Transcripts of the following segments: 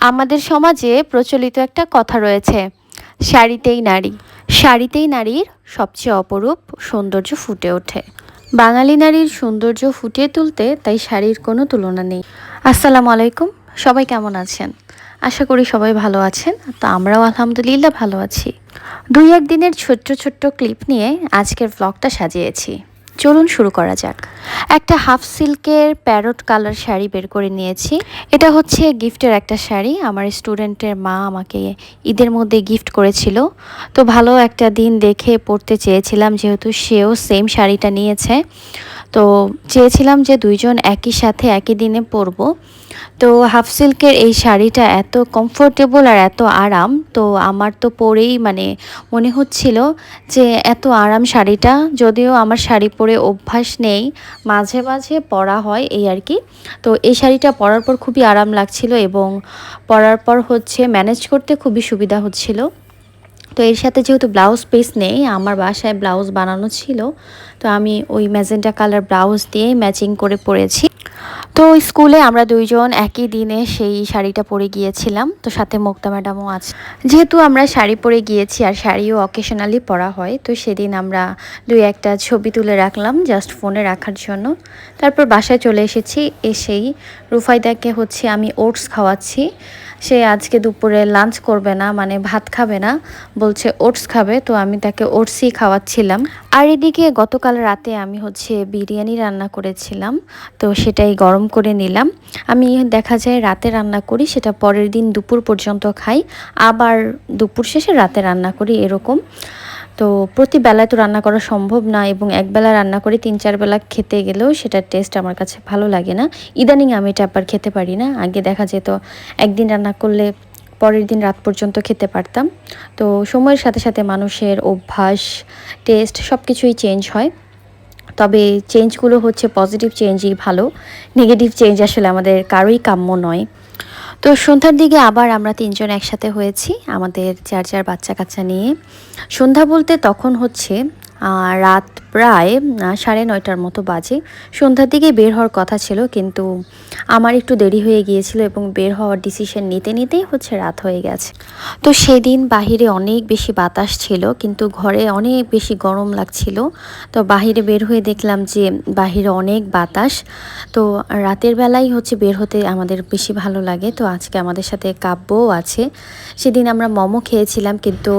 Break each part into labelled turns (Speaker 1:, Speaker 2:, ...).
Speaker 1: আমাদের সমাজে প্রচলিত একটা কথা রয়েছে, শাড়িতেই নারী। শাড়িতেই নারীর সবচেয়ে অপরূপ সৌন্দর্য ফুটে ওঠে। বাঙালি নারীর সৌন্দর্য ফুটিয়ে তুলতে তাই শাড়ির কোনো তুলনা নেই। আসসালামু আলাইকুম, সবাই কেমন আছেন? আশা করি সবাই ভালো আছেন। তো আমরাও আলহামদুলিল্লাহ ভালো আছি। দুই এক দিনের ছোট্ট ছোট্ট ক্লিপ নিয়ে আজকের ব্লগটা সাজিয়েছি। চলুন শুরু করা যাক। একটা হাফ সিল্কের প্যারট কালার শাড়ি বের করে নিয়েছি। এটা হচ্ছে গিফটের একটা শাড়ি, আমার স্টুডেন্টের মা আমাকে ঈদের মধ্যে গিফট করেছিল। তো ভালো একটা দিন দেখে পরতে চেয়েছিলাম, যেহেতু সেও সেম শাড়িটা নিয়েছে। তো চেয়েছিলাম যে দুইজন একই সাথে একই দিনে পরবো। তো হাফ সিল্কের এই শাড়িটা এত কমফোর্টেবল আর এত আরাম, তো আমার তো পরেই মনে হচ্ছিল যে এত আরাম শাড়িটা। যদিও আমার শাড়ি পরে অভ্যাস নেই, মাঝে মাঝে পরা হয় এই আর কি। তো এই শাড়িটা পরার পর খুবই আরাম লাগছিল এবং পরার পর ম্যানেজ করতে খুবই সুবিধা হচ্ছিল। তো এর সাথে যেহেতু ব্লাউজ পিস নেই, আমার বাসায় ব্লাউজ বানানো ছিল, তো আমি ওই ম্যাজেন্টা কালার ব্লাউজ দিয়ে ম্যাচিং করে পরেছি। তো স্কুলে আমরা দুইজন একই দিনে সেই শাড়িটা পরে গিয়েছিলাম, তো সাথে মুক্তা ম্যাডামও আছে। যেহেতু আমরা শাড়ি পরে গিয়েছি আর শাড়িও অকেশনালি পরা হয়, তো সেদিন আমরা দুই একটা ছবি তুলে রাখলাম জাস্ট ফোনে রাখার জন্য। তারপর বাসায় চলে এসেছি। এসেই রুফাইদাকে আমি ওটস খাওয়াচ্ছি। সে আজকে দুপুরে লাঞ্চ করবে না, ভাত খাবে না, বলছে ওটস খাবে। তো আমি তাকে ওটসই খাওয়াচ্ছিলাম। আর এদিকে গতকাল রাতে আমি বিরিয়ানি রান্না করেছিলাম, তো সেটাই গরম করে নিলাম। আমি দেখা যায় রাতে রান্না করি, সেটা পরের দিন দুপুর পর্যন্ত খাই, আবার দুপুর শেষে রাতে রান্না করি, এরকম। তো প্রতি বেলায় তো রান্না করা সম্ভব না, এবং একবেলা রান্না করে 3-4 বেলা খেতে গেলেও সেটার টেস্ট আমার কাছে ভালো লাগে না। ইদানিং আমি এটা আবার খেতে পারি না। আগে দেখা যেত একদিন রান্না করলে পরের দিন রাত পর্যন্ত খেতে পারতাম। তো সময়ের সাথে সাথে মানুষের অভ্যাস, টেস্ট সব কিছুই চেঞ্জ হয়। তবে চেঞ্জগুলো পজিটিভ চেঞ্জই ভালো, নেগেটিভ চেঞ্জ আসলে আমাদের কারোই কাম্য নয়। তো সন্ধ্যার দিকে আবার আমরা তিনজন একসাথে হয়েছি, আমাদের যার যার বাচ্চা কাচ্চা নিয়ে। সন্ধ্যা বলতে তখন রাত প্রায় 9:30 মতো বাজে। সন্ধ্যার দিকে বের হওয়ার কথা ছিল, কিন্তু আমার একটু দেরি হয়ে গিয়েছিল এবং বের হওয়ার ডিসিশন নিতে নিতেই রাত হয়ে গেছে। তো সেদিন বাহিরে অনেক বেশি বাতাস ছিল, কিন্তু ঘরে অনেক বেশি গরম লাগছিল। তো বাহিরে বের হয়ে দেখলাম যে বাহিরে অনেক বাতাস। তো রাতের বেলায় বের হতে আমাদের বেশি ভালো লাগে। তো আজকে আমাদের সাথে কাব্যও আছে। সেদিন আমরা মোমো খেয়েছিলাম, কিন্তু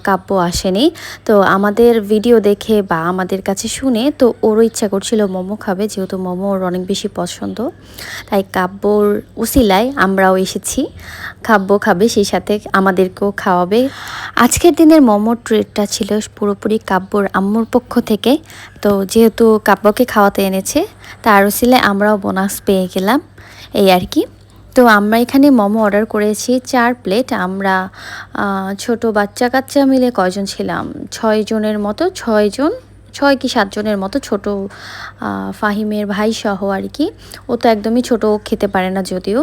Speaker 1: কাব্য আসেনি। তো আমাদের ভিডিও দেখে বা আমাদের কাছে শুনে তো ওরও ইচ্ছা করছিল মোমো খাবে, যেহেতু মোমো ওর অনেক বেশি পছন্দ। তাই কাব্যর উসিলায় আমরাও এসেছি। কাব্য খাবে, সেই সাথে আমাদেরকেও খাওয়াবে। আজকের দিনের মোমো ট্রিটটা ছিল পুরোপুরি কাব্যর আম্মুর পক্ষ থেকে। তো যেহেতু কাব্যকে খাওয়াতে এনেছে, তার উসিলায় আমরাও বোনাস পেয়ে গেলাম, এই আর কি। তো আমরা এখানে মোমো অর্ডার করেছি 4 প্লেট। আমরা ছোট বাচ্চা কাচ্চা মিলে কয়জন ছিলাম, 6 জনের মতো, 6 কি 7 জনের মতো, ছোট ফাহিমের ভাই সহ আর কি। ও তো একদমই ছোট, খেতে পারে না যদিও।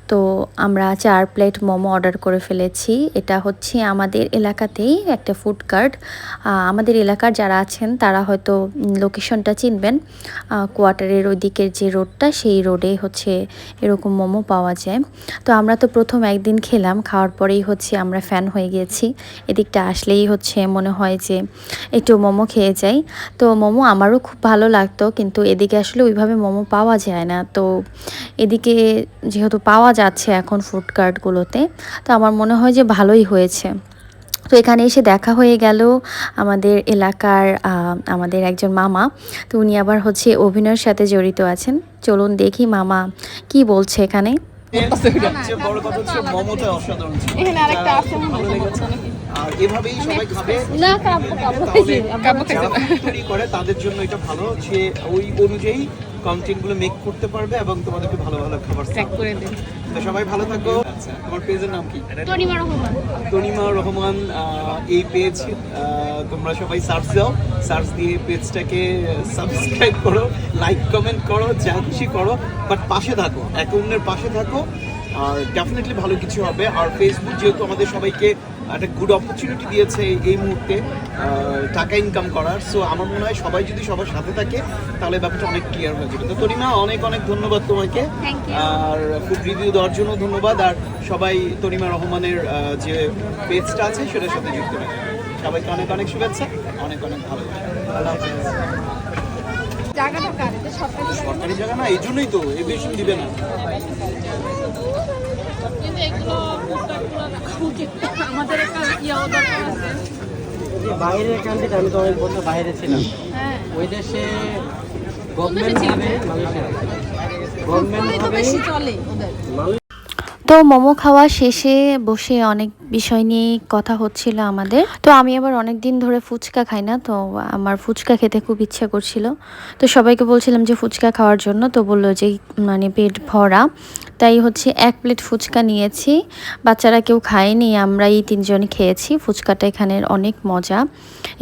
Speaker 1: তো আমরা 4 প্লেট মোমো অর্ডার করে ফেলেছি। এটা আমাদের এলাকাতেই একটা ফুড কার্ট। আমাদের এলাকার যারা আছেন তারা হয়তো লোকেশনটা চিনবেন। কোয়ার্টারের ওই দিকের যে রোডটা, সেই রোডে এরকম মোমো পাওয়া যায়। তো আমরা তো প্রথম একদিন খেলাম, খাওয়ার পরেই আমরা ফ্যান হয়ে গিয়েছি। এদিকটা আসলেই মনে হয় যে একটু মোমো খেয়ে যাই। তো মোমো আমারও খুব ভালো লাগতো, কিন্তু এদিকে আসলে ওইভাবে মোমো পাওয়া যায় না। তো এদিকে যেহেতু পাওয়া যাচ্ছে এখন ফুড কার্টগুলোতে, তো আমার মনে হয় যে ভালোই হয়েছে। তো এখানে এসে দেখা হয়ে গেল আমাদের এলাকার আমাদের একজন মামা। তো উনি আবার অভিনয়ের সাথে জড়িত আছেন। চলুন দেখি মামা কি বলছে এখানে।
Speaker 2: সবচেয়ে বড় কথা হচ্ছে মোমোটা অসাধারণ ছিল। এখানে আরেকটা আছে ভালো লেগেছে। আর এভাবেই সবাই খাবে না, কাব্য তৈরি করে তাদের জন্য এটা ভালো, যে ওই অনুযায়ী কন্টেন্টগুলো মেক করতে পারবে এবং তোমাদেরকে ভালো ভালো খাবার ট্র্যাক করে দেবে। তো সবাই ভালো থাকো। আচ্ছা, তোমার পেজের নাম কি? তনিমা রহমান। তনিমা রহমান এই পেজ, তোমরা সবাই সার্চ দাও, সার্চ দিয়ে পেজটাকে সাবস্ক্রাইব করো, লাইক কমেন্ট করো, যা খুশি করো, বাট পাশে থাকো, একে অন্যের পাশে থাকো। আর ডেফিনেটলি ভালো কিছু হবে। আর ফেসবুক যেহেতু আমাদের সবাইকে একটা গুড অপরচুনিটি দিয়েছে এই মুহূর্তে টাকা ইনকাম করার, সো আমার মনে হয় সবাই যদি সবার সাথে থাকে তাহলে ব্যাপারটা অনেক ক্লিয়ার হয়ে যাবে। তো তরিমা অনেক অনেক ধন্যবাদ তোমাকে, আর ফুড রিভিউ দেওয়ার জন্য ধন্যবাদ। আর সবাই তরিমা রহমানের যে পেজটা আছে সেটার সাথে যুক্ত হবে। সবাইকে অনেক অনেক শুভেচ্ছা, অনেক অনেক ভালো। সরকারি জায়গা না, এই জন্যই তো এভিয়েশন দিবে না।
Speaker 3: বাইরের কান্ট্রিতে আমি তো অনেক বছর বাইরে ছিলাম, ওই দেশে গভর্নমেন্ট
Speaker 1: তো মোমো খাওয়া শেষে বসে অনেক বিষয় নিয়ে কথা হচ্ছিল আমাদের। তো আমি আবার অনেক দিন ধরে ফুচকা খাই না, তো আমার ফুচকা খেতে খুব ইচ্ছা করছিল। তো সবাইকে বলছিলাম যে ফুচকা খাওয়ার জন্য, তো বললো যে মানে পেট ভরা, তাই হচ্ছে 1 প্লেট ফুচকা নিয়েছি। বাচ্চারা কেউ খায়নি, আমরা এই 3 জন খেয়েছি। ফুচকাটা এখানের অনেক মজা,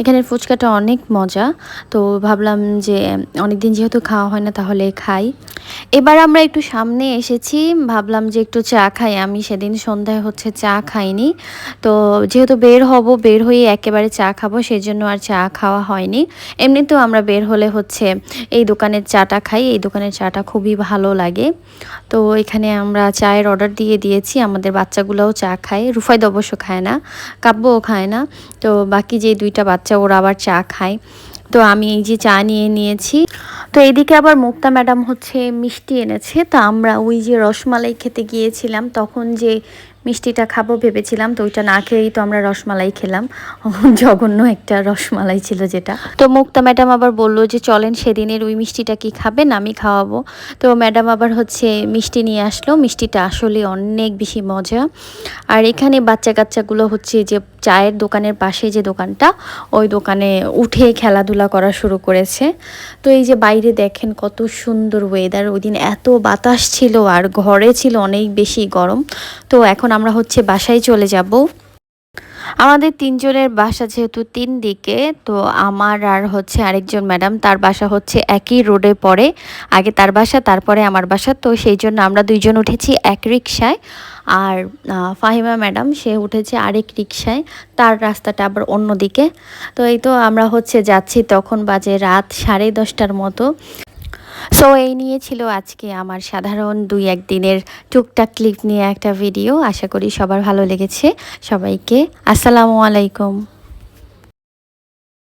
Speaker 1: এখানের ফুচকাটা অনেক মজা। তো ভাবলাম যে অনেকদিন যেহেতু খাওয়া হয় না তাহলে খাই। এবার আমরা একটু সামনে এসেছি, ভাবলাম যে একটু চা খাই। আমি সেদিন সন্ধ্যায় হচ্ছে চা খাইনি, তো যেহেতু বের হব, বের হয়ে একেবারে চা খাবো, সেই জন্য আর চা খাওয়া হয়নি। এমনিতেও আমরা বের হলে হচ্ছে এই দোকানের চাটা খাই, এই দোকানের চাটা খুবই ভালো লাগে। তো এখানে আমরা চায়ের অর্ডার দিয়েছি, আমাদের বাচ্চাগুলোও চা খায়। রুফাইদ অবশ্য খায় না, কাব্যও খায় না, তো বাকি যে 2টা বাচ্চা ওরা আবার চা খায়। তো আমি এই যে চা নিয়েছি। তো এদিকে আবার মুক্তা ম্যাডাম হচ্ছে মিষ্টি এনেছে। তো আমরা ওই যে রসমালাই খেতে গিয়েছিলাম, তখন যে মিষ্টিটা খাবো ভেবেছিলাম, তো ওইটা না খেয়েই তো আমরা রসমালাই খেলাম। জঘন্য একটা রসমালাই ছিল যেটা। তো মুক্তা ম্যাডাম আবার বললো যে চলেন সেদিনের ওই মিষ্টিটা কি খাবেন, আমি খাওয়াবো। তো ম্যাডাম আবার হচ্ছে মিষ্টি নিয়ে আসলো। মিষ্টিটা আসলে অনেক বেশি মজা। আর এখানে বাচ্চা কাচ্চাগুলো হচ্ছে যে চায়ের দোকানের পাশে যে দোকানটা, ওই দোকানে উঠে খেলাধুলা করা শুরু করেছে। তো এই যে বাইরে দেখেন কত সুন্দর ওয়েদার, ওই দিন এত বাতাস ছিল আর ঘরে ছিল অনেক বেশি গরম। তো এখন আমরা হচ্ছে বাসায় চলে যাব। আমাদের 3 জনের বাসা যেহেতু 3 দিকে, তো আমার আর হচ্ছে আরেকজন ম্যাডাম, তার বাসা হচ্ছে একই রোডে পড়ে। আগে তার বাসা, তারপরে আমার বাসা। তো সেই জন্য আমরা 2 জন উঠেছি এক রিকশায়, আর ফাহিমা ম্যাডাম সে উঠেছে আরেক রিকশায়, তার রাস্তাটা আবার অন্যদিকে। তো এই তো আমরা হচ্ছে যাচ্ছি, তখন বাজে রাত 10:30টার মতো। সো এই নিয়ে ছিল আজকে আমার সাধারণ 2-1 দিনের টুকটাক ক্লিপ নিয়ে একটা ভিডিও। আশা করি সবার ভালো লেগেছে। সবাইকে আসসালামু আলাইকুম।